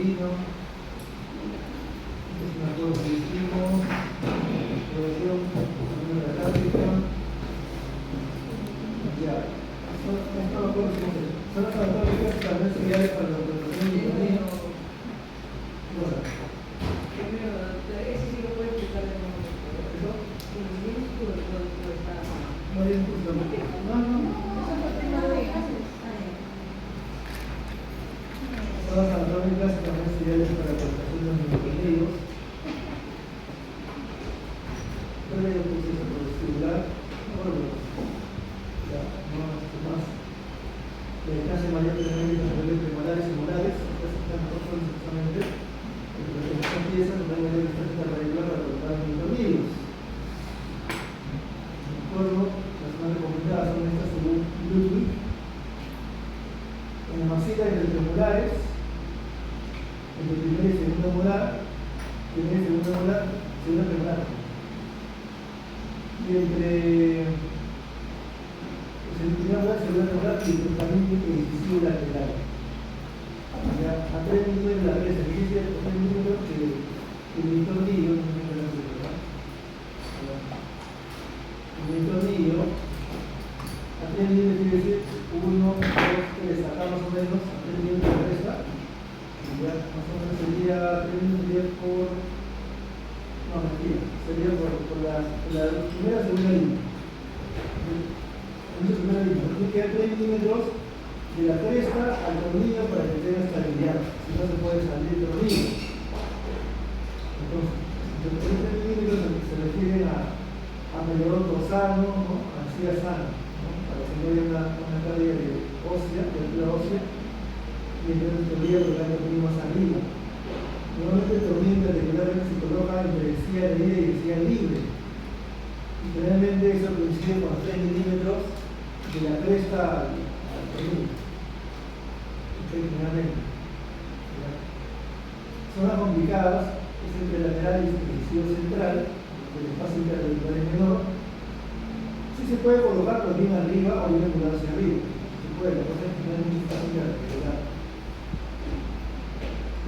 tornillo, es una cosa que hicimos, producción, la gráfica, ya, esto lo puedo decir, son las fotográficas que también se ideales para la producción de tornillo. Bueno, ese sí lo puedes explicar de nuevo. ¿eso? No hay un curso, no. Son las anatómicas que también se ideales para la producción de tornillos. Pero hay un proceso vestibular, bueno, ya, no más. La distancia mayor de los niveles premolares y molares, estas están nosotros exactamente, porque son piezas no hay mayor distancia regular para colocar los tornillos. De acuerdo, las más recomendadas son estas según Ludwig. En la masita entre premolares, entre primera y segunda molar, primera y segunda molar, segunda premolar. Y entre primera molar, segunda molar y el tratamiento incisivo lateral. Ya, a 3 milímetros de la presa, que dice 3 milímetros que mi tornillo, mi tornillo, a 3 milímetros quiere decir 1, 2, 3, acá más o menos, a 3 milímetros de la presa. Ya, más o menos sería 3 milímetros por. No, mentira, sería por la primera segunda línea. Entonces, primera línea, tiene que dar 3 milímetros de la cresta al tornillo para que tenga estabilidad, si no se puede salir el tornillo. Entonces, los 3 milímetros se refieren a melodón dorsal, ¿no? A encía sana, ¿no? Para que no haya una carga de ósea, de altura ósea, y entonces tendría que colocar el tornillo más arriba. Normalmente el tornillo interarticularmente se coloca entre encía de ida y encía libre. Y generalmente eso coincide con 3 milímetros de la cresta al tornillo. Generalmente. Zonas complicadas es entre lateral y superficie central, el espacio interarticular es menor. Sí se puede colocar pero bien arriba o bien angulado hacia arriba. Se puede, la cosa es que no hay mucho espacio interarticular.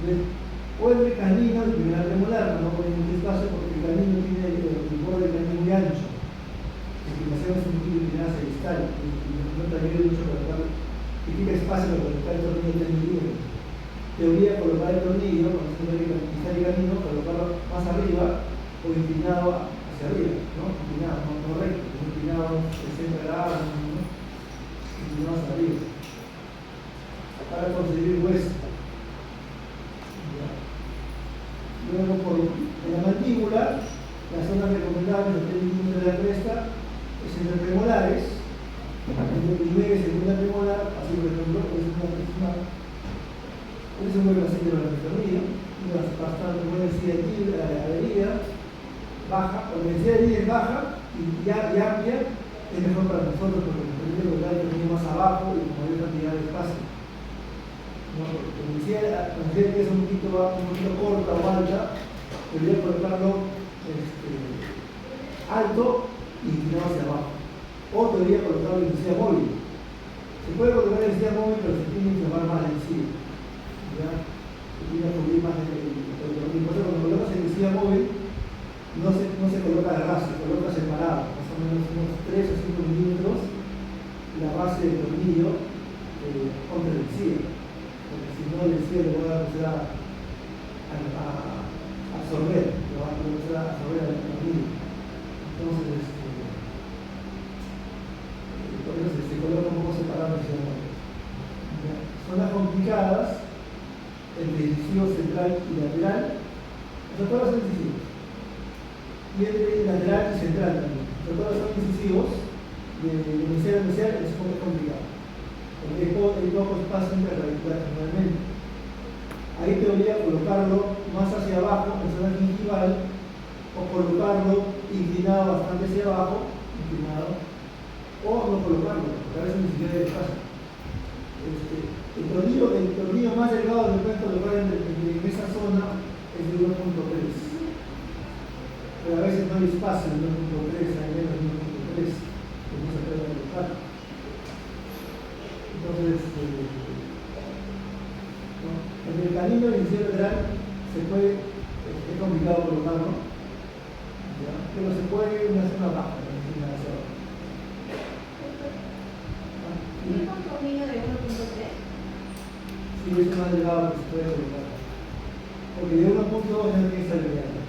O el canino, el primer premolar, no pone mucho espacio porque el canino tiene el borde del canino muy ancho. La inclinación es un poquito inclinada hacia el distal y no te ayuda mucho a colocar. Significa espacio para colocar el tornillo de 3 milímetros. Teoría colocar el tornillo, cuando se tiene que está el camino, colocarlo más arriba o inclinado hacia arriba, ¿no? Inclinado, no recto, inclinado 60 grados, ¿no? Inclinado hacia arriba. Para conseguir hueso. Luego, en la mandíbula, la zona recomendable de 3 milímetros de la cresta es entre premolares. Entre primera y segunda premolar, así por ejemplo, es un buen paciente para el tornillo, bastante buena densidad adherida, baja, cuando la densidad adherida es baja y amplia, es mejor para nosotros porque nos permite colocar el tornillo más abajo y con mayor cantidad de espacio. ¿No? Porque la densidad es un poquito corta o alta, debería colocarlo alto y inclinado hacia abajo. O debería colocarlo en densidad móvil. Se puede colocar en densidad móvil, pero se tiene que inflamar más la densidad. ¿Ya? Se tiene que cubrir más el tornillo. Por eso, cuando colocas en densidad móvil, no se coloca de ras, se coloca separado, más o menos unos 3 o 5 milímetros la base del tornillo contra la densidad. Porque si no, la densidad le va a empezar a absorber, lo va a empezar a absorber al tornillo. Entonces, por eso se coloca un poco separado en ciudad. Zonas complicadas entre incisivo central y lateral, son todos son incisivos. Y entre lateral y central también. Son todos son incisivos, de inicial a inicial es un poco complicado. Porque hay poco espacio interradicular generalmente. Ahí debería colocarlo más hacia abajo, en zona gingival, o colocarlo inclinado bastante hacia abajo, inclinado, o no colocarlo, porque a veces ni siquiera hay espacio. El tornillo más delgado que puedes colocar en esa zona es de 1.3. Pero a veces no hay espacio en 1.3, hay menos de 1.3, que no se puede colocar. Entonces, ¿no? En el canino y el inciso lateral se puede, es complicado colocarlo, ¿ya? Pero se puede hacer una baja en la hacia abajo. ¿Tiene un dominio de 1.3? Sí, es más delgado que se puede colocar. Porque de 1.2 ya no tiene que estar agregado.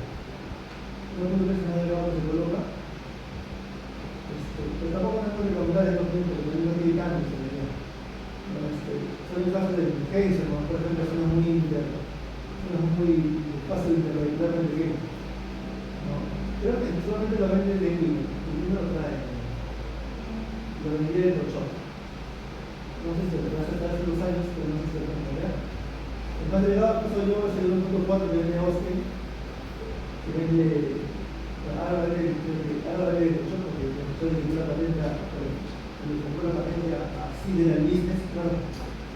1.3 es más delgado que se coloca. Pero tampoco tenemos que recomendar el 2.000 porque no tiene cambios en realidad. Son casos de emergencia, como por ejemplo zonas muy fácil de interpretar de bien. ¿No? Creo que solamente lo venden de Lima, y no lo traen. Lo vendría de Tochón. No sé si lo hace hace 2 años, pero no sé si lo pueden cambiar. El más delegado que soy yo es el 1.4 que vende Austin, que vende. Ahora vende de Tochón porque soy de la patente le compró la patente así de la business, claro,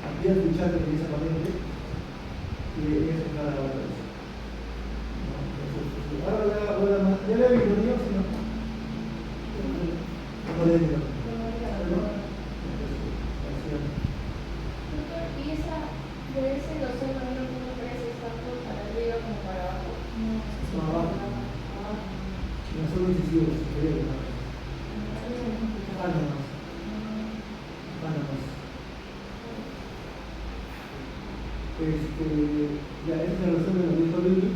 aquí al fichar que tiene esa patente y es una de las cosas. Ahora ya le he visto, si no. No le digo. ¿Y esa de ese dosel 1.3 es tanto para arriba como para abajo? No, abajo. No son incisivos, creo. Ya es la razón de lo que dijo Lili,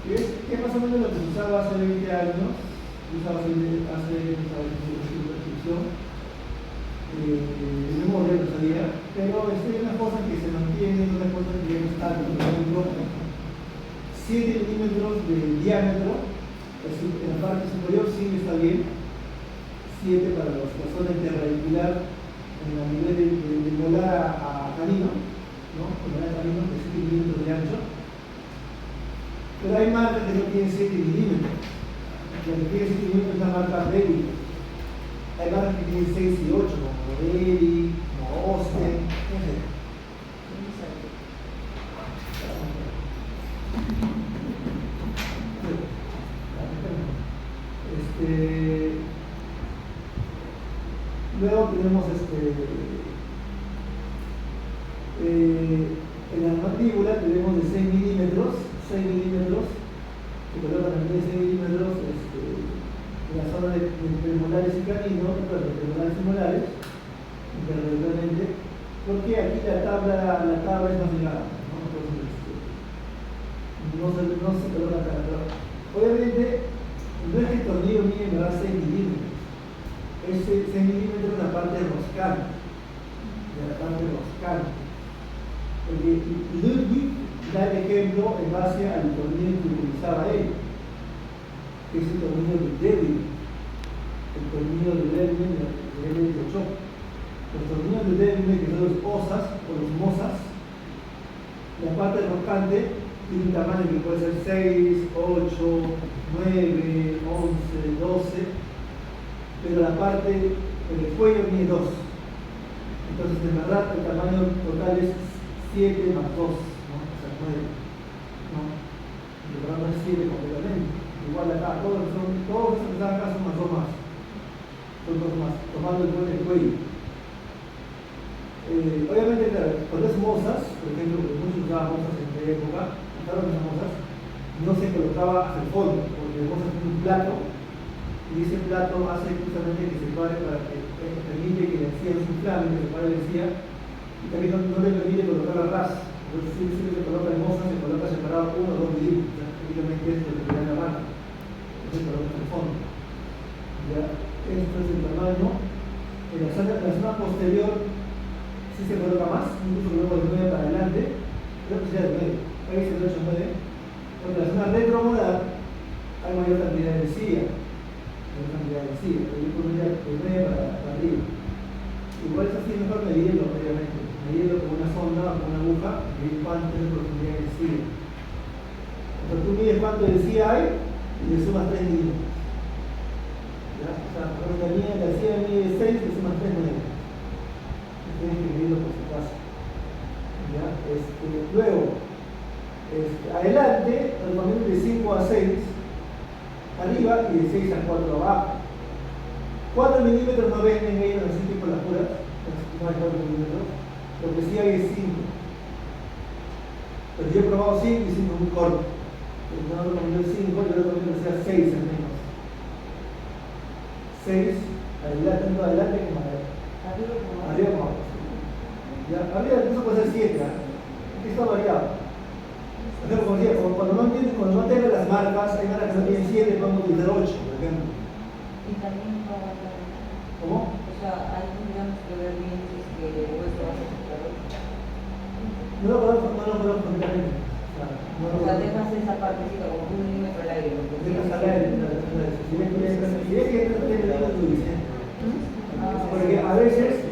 que más o menos lo que se usaba hace 20 años, usaba hace prescripción, de memoria lo sabía, pero hay unas cosas que se mantienen, otras cosas que ya no están, por ejemplo, 7 milímetros de diámetro, en la parte superior sí está bien, 7 para la zona interradicular en la nivel de molar a canino, ¿no? Molar a canino de 7 milímetros de ancho. Pero hay marcas que no tienen 7 milímetros. La que tiene 7 milímetros es la marca Baby. Hay marcas que tienen 6 y 8, como Baby, como Austin, no sé. Luego tenemos en la mandíbula tenemos de 6 milímetros, que colocan también de 6 milímetros en la zona de premolares y caninos, premolares y molares, interradicularmente, porque aquí la tabla es más delgada, ¿no? Entonces, no se coloca tan atrás. Obviamente, no es que el tornillo mide en verdad 6 milímetros. Es 6 milímetros en la parte roscal. Porque Ludwig da el ejemplo en base al tornillo que utilizaba él, que es el tornillo de Devlin. El tornillo de Devlin de L18. Los tornillos de Devlin, que son los osas o los mozas, la parte roscante tiene un tamaño que puede ser 6, 8, 9, 11, 12, pero la parte del cuello mide 2. Entonces, en verdad, el tamaño total es 7 más 2, ¿no? O sea, 9, ¿no? Y por lo tanto es 7 completamente. Igual acá, todos los que están acá son más 2 más. Son 2 más, tomando el cuello. Obviamente, claro, cuando es mozas, por ejemplo, porque muchos usaban mozas en aquella época, claro que las mozas, no se colocaba hacia el fondo, porque el mozas tiene un plato, y ese plato hace justamente que se pare para que permite que la encía no se inflame, que se pare la encía, y también no le permite colocar a ras. Entonces, si se coloca en mozas, se coloca separado 1 o 2 milímetros, prácticamente es lo que le da la mano, entonces se coloca en el fondo. ¿Ya? Esto es el tamaño. En la zona posterior sí se coloca más, incluso luego de 9 para adelante, creo que sería de 9, ahí es el 8 9, porque en la zona retromolar hay mayor cantidad de encía. Yo pondría de 9 para arriba. Igual es así, mejor medirlo, obviamente. Medirlo con una sonda o con una aguja, medir cuánto es la profundidad de encía. Entonces tú mides cuánto de encía hay y le sumas 3 milímetros. ¿Ya? O sea, la encía mide 6 y le sumas 3 milímetros. Tienes que medirlo por si acaso. ¿Ya? Luego, adelante, normalmente de 5 a 6 arriba y de 6 a 4 abajo. 4 milímetros no venden ellos en el sitio por las puras, no hay 4 milímetros, lo que sí hay es 5. Pero yo he probado 5 y 5 muy corto. El no recomiendo el 5, yo recomiendo que sea 6 al menos. 6, adelante, tanto adelante como arriba como abajo. Ya, arriba incluso puede ser 7, ¿eh? Está variado. Por ejemplo, como decía, cuando no tenga las marcas, hay marcas que no tienen 7, podemos utilizar 8, por ejemplo. Y también no va a dar. ¿Cómo? O sea, hay digamos que ver bien si es que el hueso va a ser superior. No lo conozco completamente. O sea, dejas esa partecita como 1 milímetro al aire. Dejas al aire, si ves que entra el líquido suficiente. Porque a veces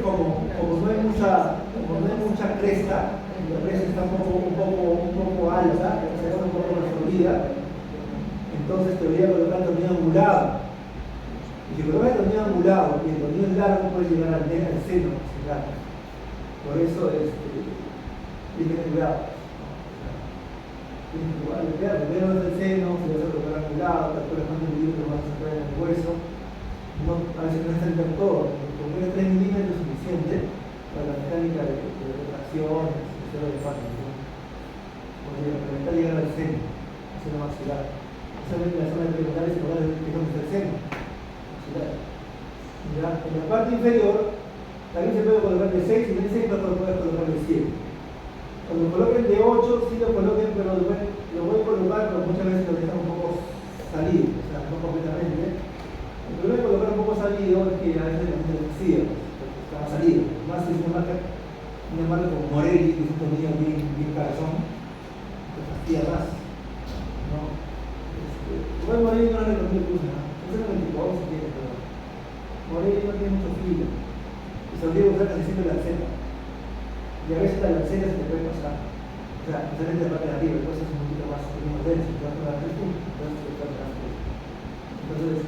como no hay mucha cresta, la cresta está un poco alta, se hace un poco resolvida, entonces te voy a colocar el tornillo angulado. Y si colocas el tornillo angulado y el tornillo es largo, puedes llegar al seno. Por eso tienes que tener cuidado. Tienes que cuidar, primero es el seno, si vas a colocar angulado, calculas cuántos milímetros vas a sacar en el hueso. No, a veces no está el todo, porque 3 milímetros es suficiente para la mecánica de retracción, de parte, ¿no? Porque para llegar al seno maxilar. Especialmente en la zona de premolar y molar es donde está el seno maxilar. ¿Ya? En la parte inferior también se puede colocar de 6 y de 6 no puedes colocar de 7. Cuando coloquen de 8, sí lo coloquen, pero lo voy a colocar, pero muchas veces lo dejan un poco salido, o sea, no completamente. El problema de colocar un poco salido es que a veces la gente lo decía, porque estaba salido. Más si es una marca como Morelli, que es un tornillo bien cabezón, te fastidia más. ¿No? Igual Morelli no le recomiendo que usen, ¿no? Usen el 24 si quieren, pero Morelli no tiene mucho filo. Y se olvida usar casi siempre la lanceta. Y a veces la lanceta se te puede pasar. O sea, especialmente la parte de arriba, después es un poquito más denso, te vas a dar entonces,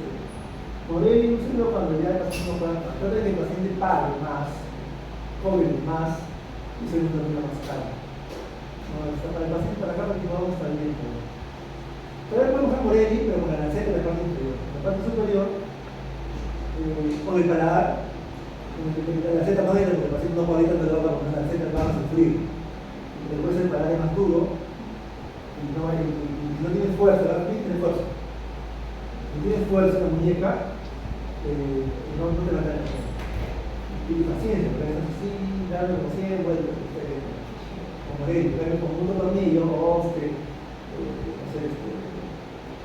Morelli úsenlo cuando ya el paciente no pueda, trata de que el paciente pare más, cobre más y se un tornillo más caro. No, está para el paciente para acá porque vamos a estar bien. Pero podemos usar Morelli, pero con la lanceta en la parte inferior. En la parte superior, con el paladar, la lanceta no entra porque el paciente no puede ir tanto de agua con la lanceta va a sufrir. Después el paladar es más duro y no tiene fuerza, la piel tiene fuerza. Si tienes fuerza en la muñeca, no te la caes. Y paciencia, porque es así, darle como siempre, como él, con un tornillo, o hacer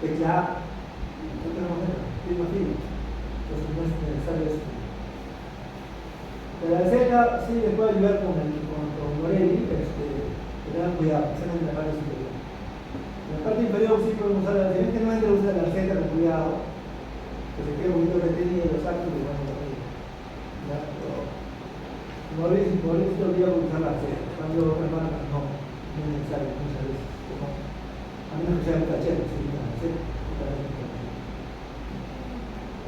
teclado, no tenemos manera, tiene más filo. Entonces no es necesario esto. La lanceta sí les puede ayudar con Morelli, tengan cuidado, especialmente en la parte superior. En la parte inferior sí podemos usar la lanceta, que no es de usar la lanceta con cuidado, que se quede un poquito retenido los actos y bueno, también. Morelli se te olvida por usar la lanceta, cuando otras marcas no es necesario muchas veces. A menos que sea un cachete, se quita la lanceta,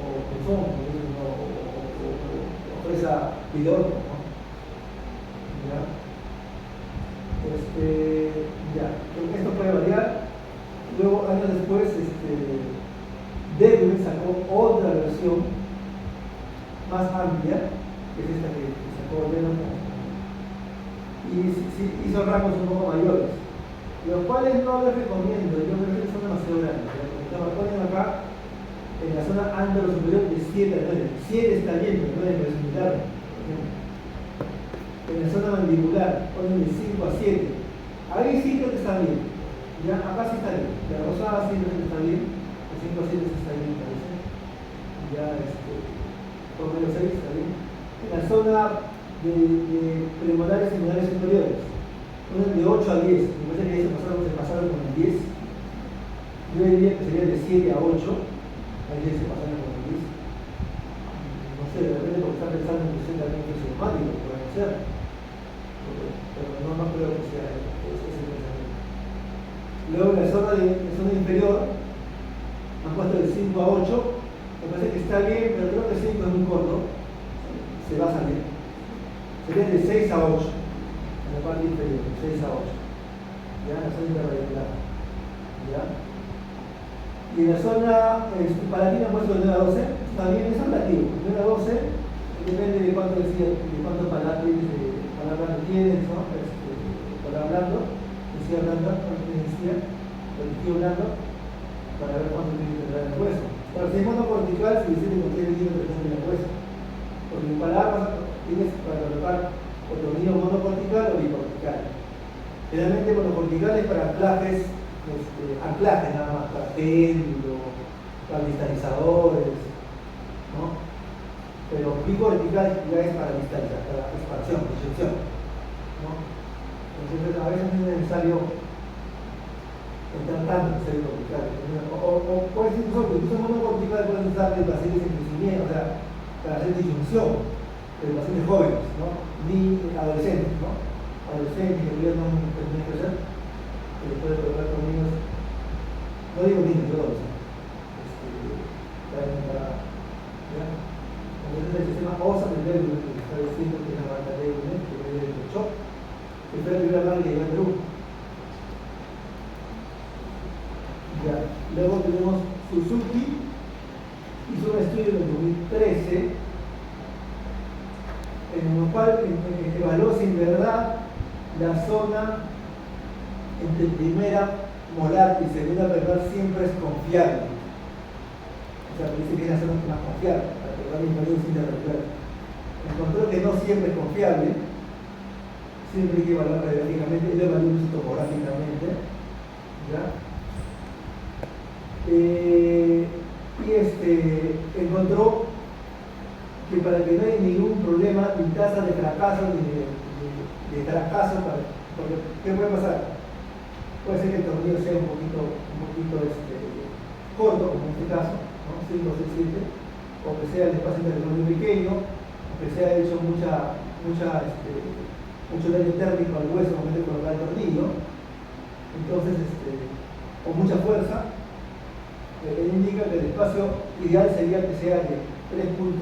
o pezón, o presa piloto, ¿no? Ya, esto puede variar. Luego, años después, Dewey sacó otra versión más amplia, que es esta que sacó Lennon, y hizo rangos un poco mayores, los cuales no les recomiendo, yo creo que son demasiado grandes. Lo ponen acá en la zona antero superior de 7 a 9. 7 está bien, pero 9 es muy largo, por ejemplo. En la zona mandibular ponen de 5 a 7. Ahí sí creo que está bien. Ya, acá sí está bien. La rosada sí creo que está bien. De 5 a 7 sí está bien, parece. Ya, por menos 6 está bien. En la zona de premolares y molares superiores ponen de 8 a 10. Me parece que ahí se pasaron con el 10. Yo diría que sería de 7 a 8. Ahí se pasaron con el 10. No sé, de repente porque están pensando en que sea también fisiomático, puede ser. Pero no creo que sea ese pensamiento. Luego en la zona inferior han puesto de 5 a 8. Me parece que está bien, pero creo que 5 es muy corto. Se va a salir. Sería de 6 a 8. En la parte inferior, de 6 a 8. ¿Ya? En la zona interradicular. ¿Ya? Y en la zona palatina puesto de 9 a 12, está bien, es relativo. De 9 a 12, depende de cuánto palabras tienes, ¿no? acá hablando, decía blanda, decía, el tejido blando, para ver cuánto tiene que entrar en el hueso. Pero si es monocortical, se dice que no tiene límite en el hueso. Porque en palabras tienes para colocar contenido monocortical o bicortical. Generalmente monocortical es para anclajes, anclajes nada más, para péndulo, para distalizadores, ¿no? Pero bicortical ya es para distalizar, para expansión, disyunción, ¿no? Entonces a veces no es necesario entrar tanto en ser cortical. O puedes incluso monocortical puedes usar en pacientes en crecimiento, o sea, para hacer disyunción de pacientes jóvenes, ¿no? Ni adolescentes, ¿no? Adolescentes que todavía no terminan de crecer, que les puede colocar con niños, no digo niños, yo adolescentes. ¿Ya? Entonces el sistema OSA del Leuven, que está diciendo que es la marca Leuven, que viene del shock, que fue la primera marca que llegó a Perú. Ya. Luego tenemos Suzuki, hizo un estudio en el 2013, en el cual evaluó si en verdad la zona entre primera molar y segunda molar siempre es confiable. O sea, dice que es la zona más confiable, para que la información sin derribar. Encontró que no siempre es confiable, siempre hay que evaluar radiológicamente, y lo evaluó tomográficamente, ¿ya? Encontró que para que no haya ningún problema ni tasa de fracaso ni de fracaso, porque ¿qué puede pasar? Puede ser que el tornillo sea un poquito corto, como en este caso, ¿no? 5 o 6, 7, o que sea el espacio interno muy pequeño, o que se haya hecho mucho daño térmico al hueso al momento de colocar el tornillo, entonces, o mucha fuerza, él indica que el espacio ideal sería que sea de 3.8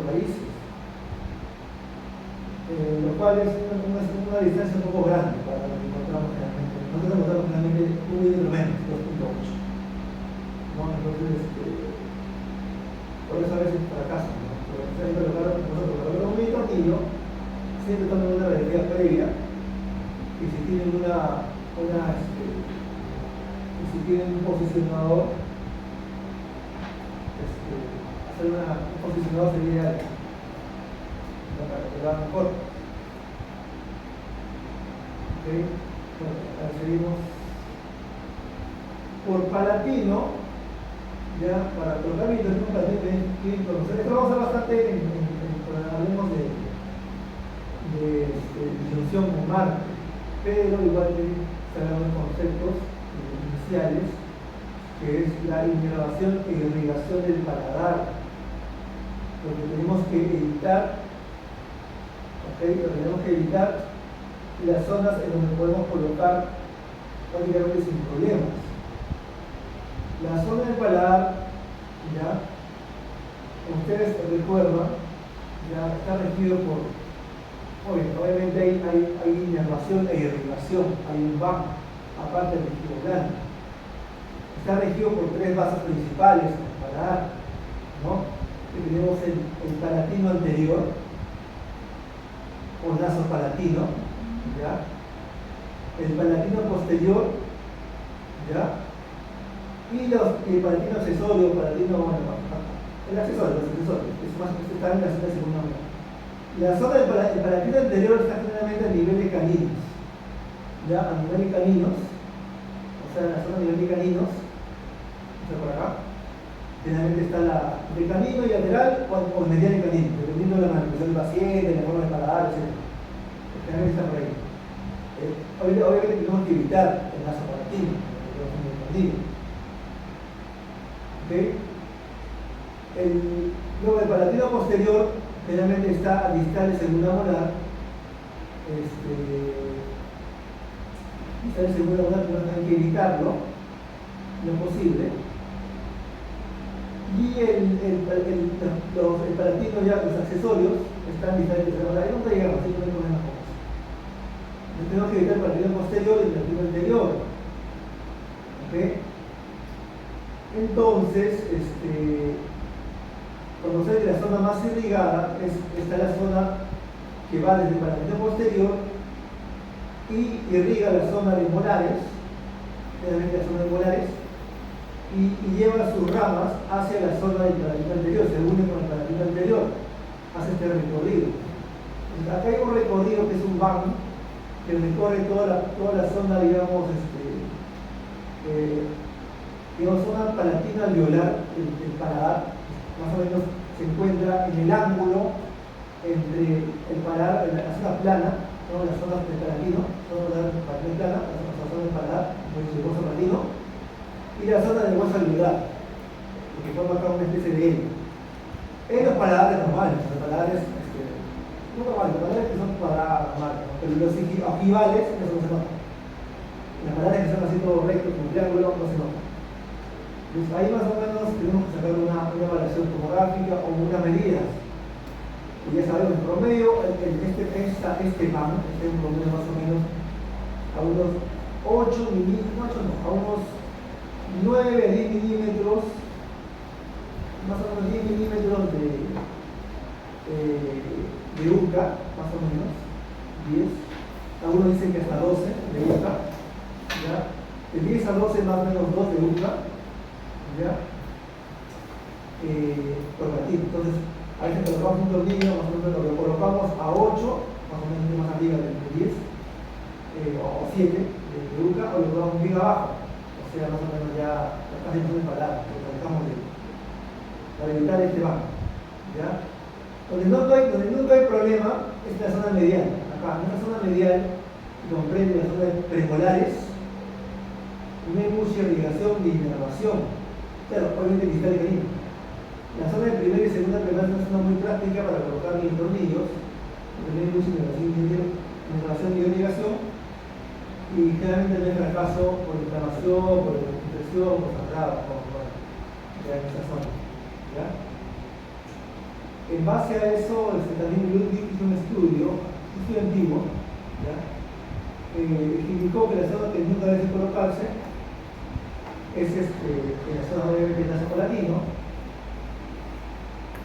raíces, lo cual es una distancia un poco grande para lo que encontramos generalmente. Nosotros encontramos generalmente un milímetro menos, 2.8. ¿No? Entonces, por eso a veces fracasan, ¿no? Pero hay que colocar un tornillo, siempre toman una verificación previa, y si tienen si tienen un posicionador, hacer un posicionador sería ideal, para que lo hagan mejor. Ok, bueno, ahora seguimos. Por palatino, ya para colocar mi intención palatino tienen que conocer. Esto lo vamos a ver bastante cuando hablemos de disyunción con Marte, pero igual se hablan de conceptos iniciales, que es la inervación e irrigación del paladar. Lo que tenemos que evitar, las zonas en donde podemos colocar prácticamente sin problemas. La zona del paladar, ya, ustedes recuerdan, ya está regido por, obviamente hay inervación e irrigación, hay un bajo, aparte del tejido blando. Está regido por 3 vasos principales en el paladar, ¿no? Que tenemos el palatino anterior, o naso palatino, ¿ya? El palatino posterior, ¿ya? Y el palatino accesorio, el accesorio, es más que está en la zona segunda molar. La zona del palatino anterior está generalmente a nivel de caninos, ¿ya? A nivel de caninos, o sea, en la zona a nivel de caninos, por acá, generalmente está la de canino y lateral o medial de canino, dependiendo de la manipulación del paciente, la forma de paladar, etc. Generalmente está por ahí. Obviamente tenemos que evitar el naso palatino, ¿okay? Luego el palatino posterior generalmente está a distal de segunda molar, distal de segunda molar, pero hay que evitarlo lo posible. Y el palatino, ya los accesorios están diferentes. Ahí no te llegamos, así no hay problemas con eso. Tenemos que evitar el palatino posterior y el palatino anterior. ¿Okay? Entonces, cuando se ve la zona más irrigada, está la zona que va desde el palatino posterior y irriga la zona de molares, generalmente la zona de molares, y lleva sus ramas hacia la zona del palatino anterior, se une con el palatino anterior, hace este recorrido. Entonces, acá hay un recorrido que es un van, que recorre toda la zona, digamos, zona palatina alveolar, el paladar, más o menos se encuentra en el ángulo entre el paladar, la zona plana, ¿no? La zona del palatino, zona plana, la zona del paladar, el hueso palatino, y la zona del hueso alveolar, que forma acá una especie de L. En los paladares normales, los paladares no normales, los paladares que son cuadrados normales, ¿no? Pero los ojivales, eso no se nota. Las paladares que son así todo recto, como triángulo, no se nota. Entonces ahí más o menos tenemos que sacar una evaluación tomográfica o unas medidas. Y ya sabemos, en promedio, este pan, este es un promedio más o menos a unos 8 milímetros, a unos 9 a 10 milímetros, más o menos 10 milímetros de UCA, más o menos, 10. Algunos dicen que hasta 12 de UCA, ¿ya? De 10 a 12 más o menos 2 de UCA, ¿ya? Por latino. Entonces, a veces colocamos un tornillo, más o menos lo colocamos a 8, más o menos más arriba de 10, o 7 de UCA, o lo colocamos bien abajo, o sea, más o menos ya casi no es palabra, lo colocamos para evitar este banco, ¿ya? Donde nunca hay problema es la zona medial. Acá, en esta zona medial, que comprende la zona de premolares, no hay mucha irrigación ni inervación. Claro, obviamente distal y canino. La zona de primera y segunda premolar es una zona muy práctica para colocar bien tornillos, porque no hay mucha inervación ni irrigación, y generalmente no hay fracaso por inflamación, por impresión, por sangrado, ya en esa zona, ¿ya? En base a eso, también Ludwig hizo un estudio antiguo, ¿ya? Indicó que la zona que nunca debe colocarse es en la zona de naso palatino,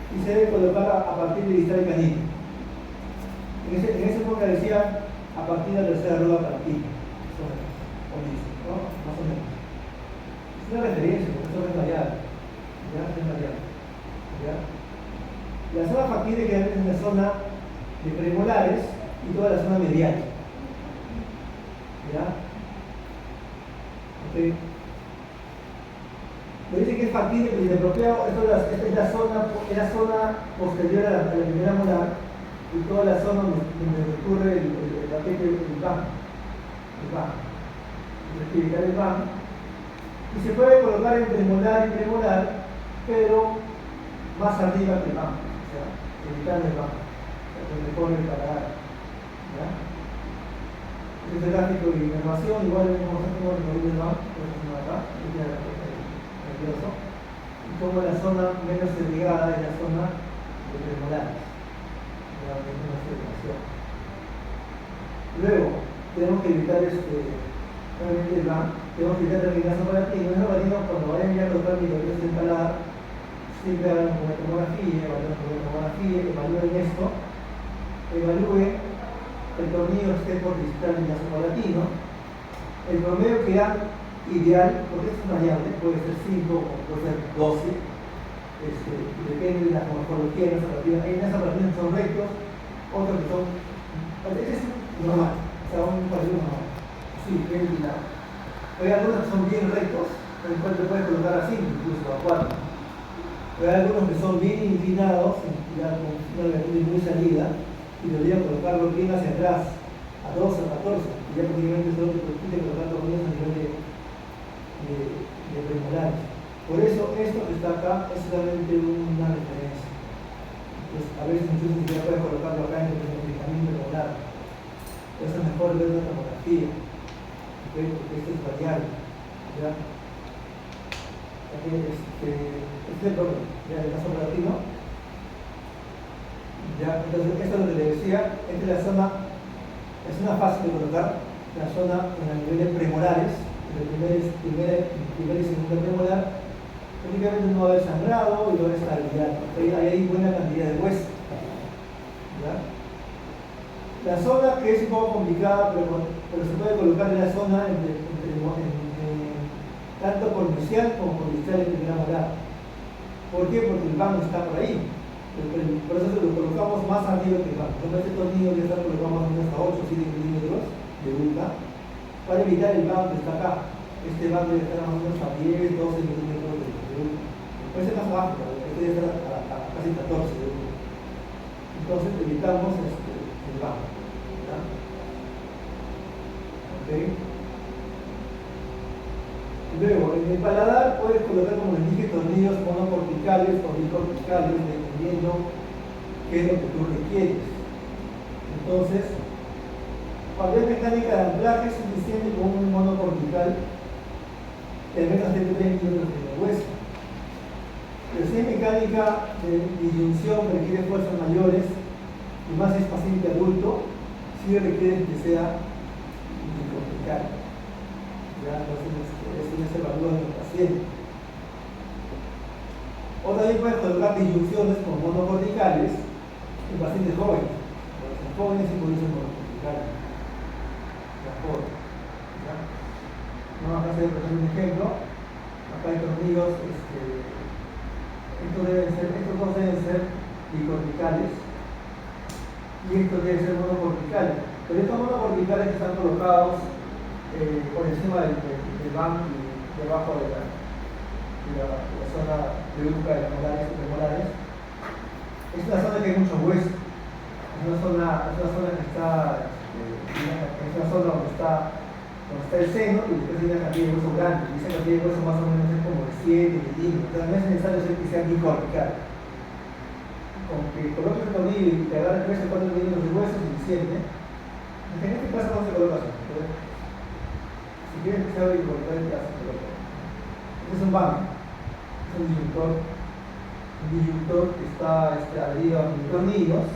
y se debe colocar a partir de distal canino. En esa época decía a partir de la tercera rueda palatina, ¿no? Más o menos. Es una referencia, porque esto es variable, ¿ya? Es variable, ¿ya? La zona factible queda en la zona de premolares y toda la zona medial. ¿Ya? Okay. Me dice que es factible, pero inapropiado. Esta es la zona posterior a la primera molar y toda la zona donde ocurre el paquete del van. El van. Y se puede colocar entre molar y premolar, pero más arriba que el van. Evitar el banco, donde pone el paladar. Este es el gráfico de inervación, igual vamos a hacer como recorrido del banco, por ejemplo acá, y como la zona menos irrigada es la zona de premolares, luego tenemos que evitar obviamente el banco, tenemos que evitar el gaso palatino. En el palatino, cuando vayan a colocar microbios en paladar, siempre hagan una tomografía, evalúen esto, evalúen el tornillo esté por distal y naso palatino, el promedio que da ideal, porque es variable, puede ser 5 o puede ser 12, depende de la morfología de esa partida. Hay unas partidas que son rectos, otros que son, este es normal, o sea, un partido normal, sí, bien inclinado. Hay algunos que son bien rectos, en el cual te puedes colocar a 5, incluso a 4. Pero hay algunos que son bien inclinados, ya con una vertiente muy salida, y deberían colocarlo bien hacia atrás, a 12 o 14, y ya prácticamente solo te permite colocar los niños a nivel de premolares. Por eso, esto que está acá es solamente una referencia. Entonces, a veces incluso ya puedes colocarlo acá en el camino premolar. Eso es mejor ver una tomografía, ¿okay? Porque esto es variable, ¿ya? Este es el problema, ya el caso palatino. Ya, entonces esto es lo que le decía, esta es la zona fácil de colocar, la zona en los niveles premolares, primera y segunda premolar, prácticamente no va a haber sangrado y va a haber estabilidad, hay buena cantidad de hueso, ¿ya? Y La zona que es un poco complicada, pero se puede colocar en la zona tanto por mesial como por distal en primera molar. ¿Por qué? Porque el van está por ahí. Por eso lo colocamos más arriba que el van. Con este tornillo ya está colocamos hasta 8 o 7 milímetros de punta para evitar el van que está acá. Este van debe estar más o menos a 10, 12 milímetros de punta. Puede ser más bajo, este debe estar a casi 14 de punta. Entonces evitamos el van. Okay. Luego, en el paladar puedes colocar, como les dije, tornillos monocorticales o bicorticales, dependiendo qué es lo que tú requieres. Entonces, cuando es mecánica de anclaje es suficiente con un monocortical que al menos tenga 3 milímetros de hueso. Pero si es mecánica de disyunción que requiere fuerzas mayores y más es paciente adulto, sí requiere que sea bicortical. Ya, entonces, eso ya se evalúa en el paciente. O también puedes colocar disyunciones con monocorticales en pacientes jóvenes. Los jóvenes sí pueden ser monocorticales. Vamos a hacer un ejemplo. Acá hay tornillos, estos dos deben ser bicorticales y estos deben ser monocorticales. Pero estos monocorticales están colocados por encima del van y debajo de la zona de uca de las molares y premolares. Es una zona que hay mucho hueso. Es una zona que está, es una zona donde está el seno y después hay una cantidad de hueso grande. Y esa cantidad de hueso más o menos es como de 7 milímetros. Entonces no es necesario que sea bicortical. Con que coloques el tornillo y te agarres 3 o 4 milímetros de hueso es suficiente. En este caso no se coloca así. Si quieres que sea bicortical, te haces colocar. Este es un van, es un disyuntor. Un disyuntor que está adherido a mil tornillos.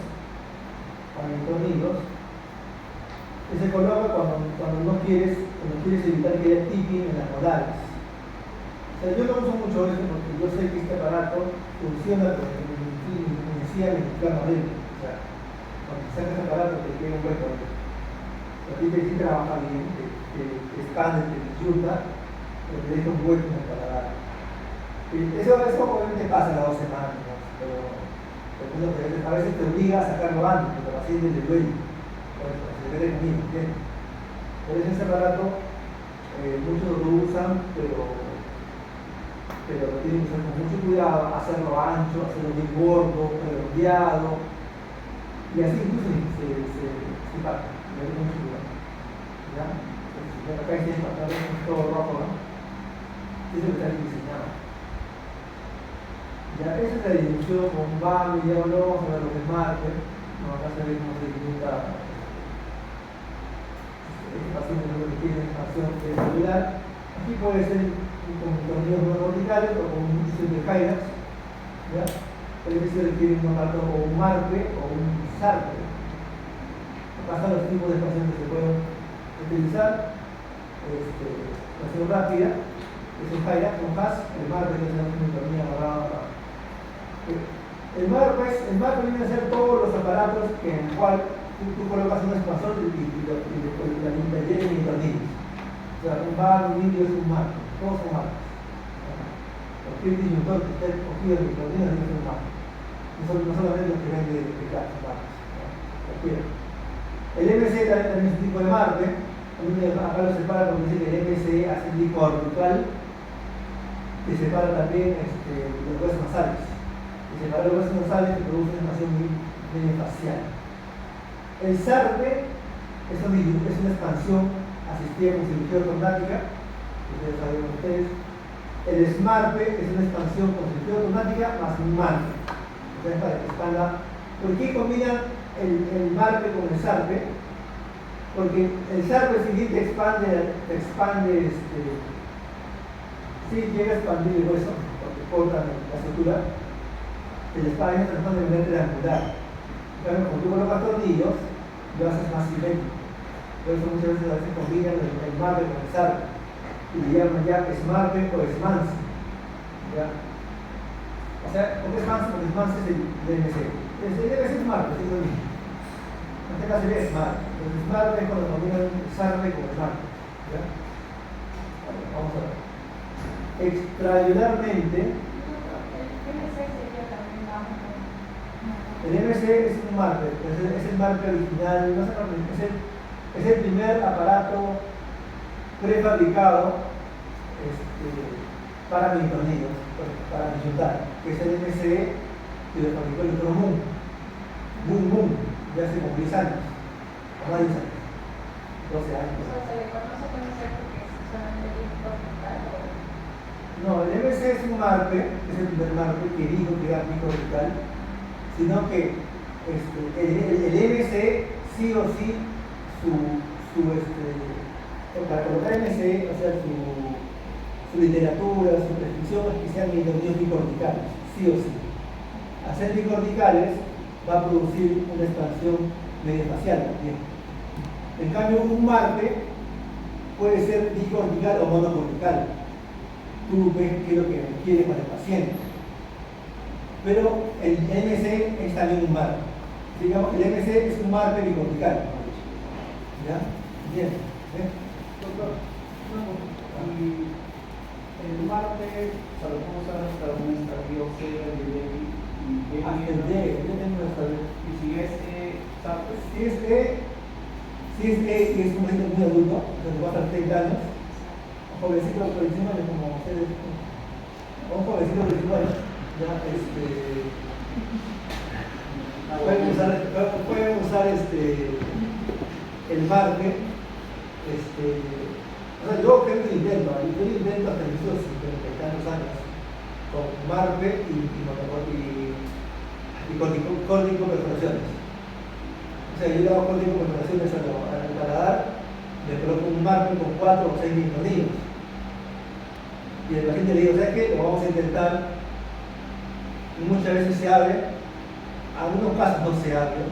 Que se coloca cuando no quieres evitar que haya tipping en las molares. O sea, yo no uso mucho esto porque yo sé que este aparato funciona porque me decía mexicano adentro. O sea, cuando te sacas el aparato te queda un hueco. A ti te sí trabaja bien, te expande, te disyunta, pero te deja un hueco en el paladar. Eso obviamente pasa a las 2 semanas, ¿no? Pero a veces te obliga a sacarlo antes, porque el paciente le duele. Por eso ese aparato muchos lo usan, pero lo tienen que usar con mucho cuidado, hacerlo ancho, hacerlo bien gordo, redondeado, y así incluso se parte, le da mucho cuidado. ¿Ya? Entonces, acá hay que pasar todo rojo, ¿no? Eso está bien diseñado. Ya, esa es la dimensión con van, ya hablamos sobre los marker. No, acá se ve cómo se dificulta. Este paciente no requiere expansión celular. Aquí puede ser con tornillos monocorticales o con un sistema de Hyrax. Puede que se requiere un aparato o un marque o un sarpe. Acá están los tipos de expansión que se pueden utilizar. Expansión rápida, es un Hyrax, un HAS, el marque que es una tornilla agarrada. El marco viene a ser todos los aparatos en el cual tú colocas un expansor y la llena en tornillos. O sea, un bar, un indio es un marco, todos son marcos. Cualquier disyuntor que esté cogido en mi tornillo es un marco. No solamente los que venden de clase, marcos. Cualquiera. El MC también es un tipo de marco. Acá lo separa porque dice que el MC hace un bicortical que separa también los huesos nasales. Y separar los huesos nasales que produce una expansión muy facial. El SARPE es una expansión asistida con cirugía ortognática, ustedes saben ustedes. El SMARPE es una expansión con cirugía ortognática más un marpe. Entonces, para que expanda. ¿Por qué combinan el marpe con el SARPE? Porque el SARPE siguiente expande sí llega a expandir el hueso, porque cortan la estructura. El espacio se transforma de manera triangular. Claro, cuando tú colocas tornillos, lo haces más simétrico. Por eso muchas veces a veces combinan el marpe con el sarpe y le llaman ya SMARPE o SMANSE. ¿Ya? O sea, ¿por qué SMANSE? Porque SMANSE es el MC. El MC es SMARPE, es lo mismo. En este caso sería SMART. Entonces SMART es cuando combinan SARP con SMART. ¿Ya? Bueno, vamos a ver. Extraocularmente, el MC es un marker, es el marker original, no sé, es el primer aparato prefabricado para micronidos, para digital, que es el MC que lo fabricó el otro Moon, ya hace como 10 años, o más de 10 años, 12 años. O sea, se le conoce con ese porque es solamente digital. No, el MC es un marker, es el primer marker que dijo que era microorbital, sino que el MC sí o sí para colocar MC, o sea, su literatura, su prescripción es que sean micronidos bicorticales, sí o sí. Al ser bicorticales va a producir una expansión medioespacial también. En cambio, un marque puede ser bicortical o monocortical. Tú ves qué es lo que requiere para el paciente. Pero el MC es también un marco. Digamos, el MC es un marco bicortical. ¿Ya? Bien. Doctor, y el martes, o sea, lo podemos usar hasta un estadio C, el D y B. Hasta el D, yo tengo una estadio. Y si es E, ¿sabes? Si es E y es un paciente muy adulto, que va a estar 30 años, un jovencito de 19 años, como ustedes, o un jovencito de 19 años, ya pueden usar el marque, o sea, yo creo que lo intento hasta mis 50 años con marque y córtico perforaciones. O sea, yo le hago córtico perforaciones al paladar, le coloco un marque con 4 o 6 micronidos. Y el paciente le digo, ¿sabes qué? Lo vamos a intentar. Y muchas veces se abre, en algunos casos no se abre,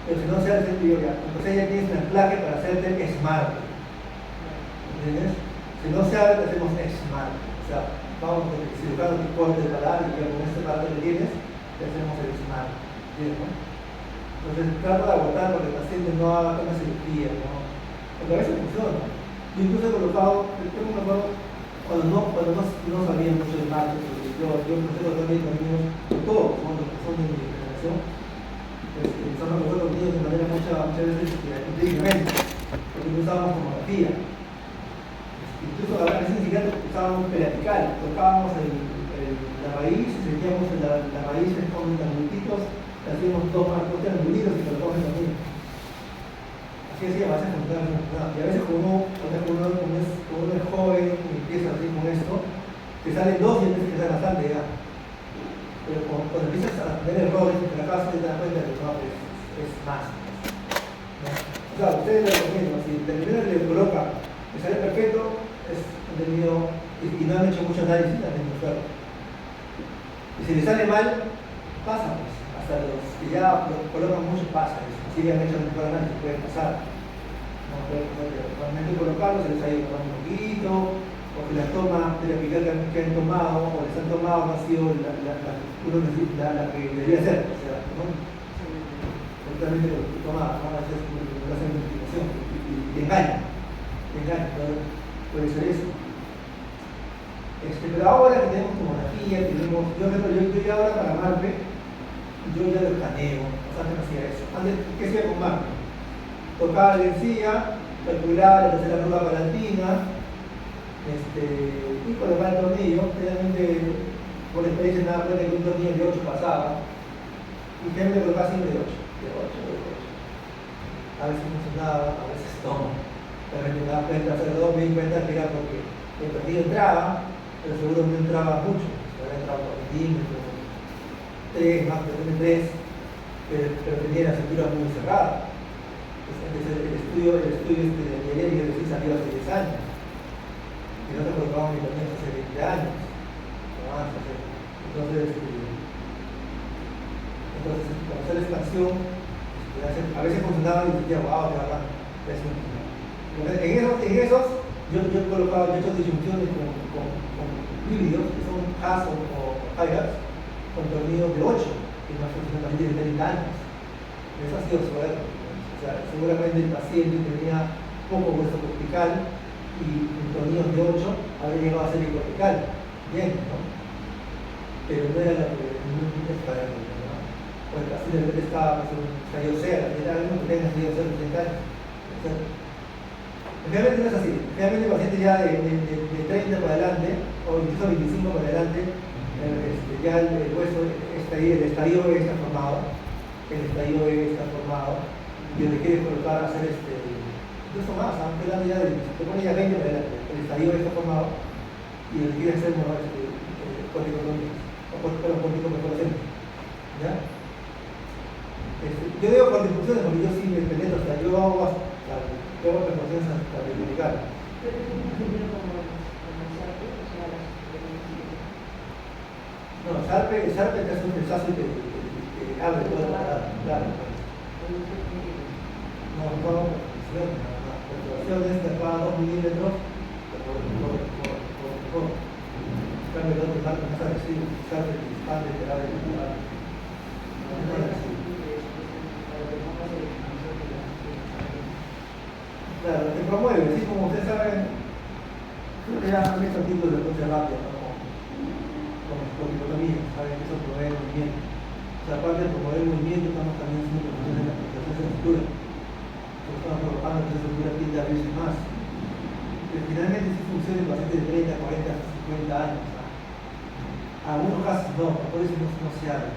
pero si no se abre, digo ya, entonces ya tienes un anclaje para hacerte SMART. ¿Entiendes? Si no se abre, hacemos SMART. O sea, vamos con el cirujano que corte el paladar y ya con este aparato que tienes, le hacemos el SMART. ¿Entiendes? ¿No? Entonces trato de agotar para que el paciente no haga una cirugía, ¿no? Porque a veces funciona. Yo incluso he colocado, tengo un acuerdo cuando no sabía mucho de marcos, yo proceso también con niños, todos son de mi generación, son nosotros niños de manera muchas veces empíricamente, porque no usábamos tomografía. Incluso a veces ni siquiera usábamos periapical, tocábamos la raíz y sentíamos la raíz con angultitos, hacíamos 2 marcos triangulitos y colocamos en la niña. Así a veces y a veces como uno es joven y empieza así con esto, te salen 2 y empiezas a crecer bastante ya. Pero cuando empiezas a tener errores en la casa te das cuenta de que no, es más. ¿No? O sea, ustedes les recomiendo, si el primero que le coloca que sale perfecto, es entendido y no han hecho mucho análisis, también muy fuerte. Y si le sale mal, pasa pues. Hasta los que ya lo colocan mucho pasa eso. Si han hecho un mejor análisis puede pasar. No puede realmente colocarlo, se les ha ido tomando un poquito, o que la toma terapéutica que han tomado o les han tomado no ha sido la que debería ser. O sea, ¿no? Totalmente lo que toma, no hacer una identificación y te engaña, puede ser eso. Pero ahora que tenemos tomografía, yo ya ahora para Marpe, yo ya lo escaneo, antes no hacía eso. Antes, ¿qué hacía con Marpe? Tocaba la encía, calculaba la tercera curva palantina, y colocaba el tornillo. Realmente, por experiencia, nada cuenta que un tornillo de 8 pasaba, y generalmente colocaba siempre de 8. A veces funcionaba, a veces no. Realmente me daba cuenta, me di cuenta que era porque el tornillo entraba, pero seguro no entraba mucho, había entrado 4 milímetros, 3, más de 3, pero tenía la cintura muy cerrada. El estudio de Miguel sí salió hace 10 años, y nosotros colocábamos mi tornillo hace 20 años, o más, entonces para hacer la expansión, a veces funcionaba y decía, wow, qué bacán, en esos, yo he hecho disyunciones con híbridos, que son Haas o Highlights, con tornillos de 8, que no funcionan también de 30 años. Eso ha sido suerte. O sea, seguramente el paciente tenía poco hueso cortical y en tornillos de 8 habría llegado a ser hipocortical. Bien, ¿no? Pero no era la que no estaba, ¿no? O el paciente de repente estaba con un estallido C, era algo que tenga estallido C de 30 años. O sea, generalmente no es así. Generalmente el paciente ya de 30 para adelante, o incluso 25 para adelante, ya el hueso, el estadio E está formado. El estadio E está formado y donde quiere colocar hacer incluso más, aunque la ya se pone ya 20 para adelante. El estadio E está formado y donde quiere hacer corticotomías o corticomeforacemias. ¿Ya? Yo digo corticofunciones porque yo sí me penetro, o sea, yo hago perforaciones hasta verificar. Pero es un ejemplo como Sarpe, o sea, No, Sarpe te hace un pesazo y te abre toda la parada, claro. No, perforación es de cada 2 milímetros por cambio el otro marco más agresivo, Sarpe te expande, te abre la parada. Claro, te promueve, así como ustedes saben, creo que ya han visto artículos de terapia, ¿no? Como corticotomía, saben que eso promueve el movimiento. O sea, aparte de promover el movimiento, estamos también haciendo promoción de la protección de estructura. Estamos provocando que esa estructura tiende a abrirse más. Pero finalmente sí funciona en pacientes de 30, 40, 50 años. ¿No? Algunos casos no, por eso no se habla.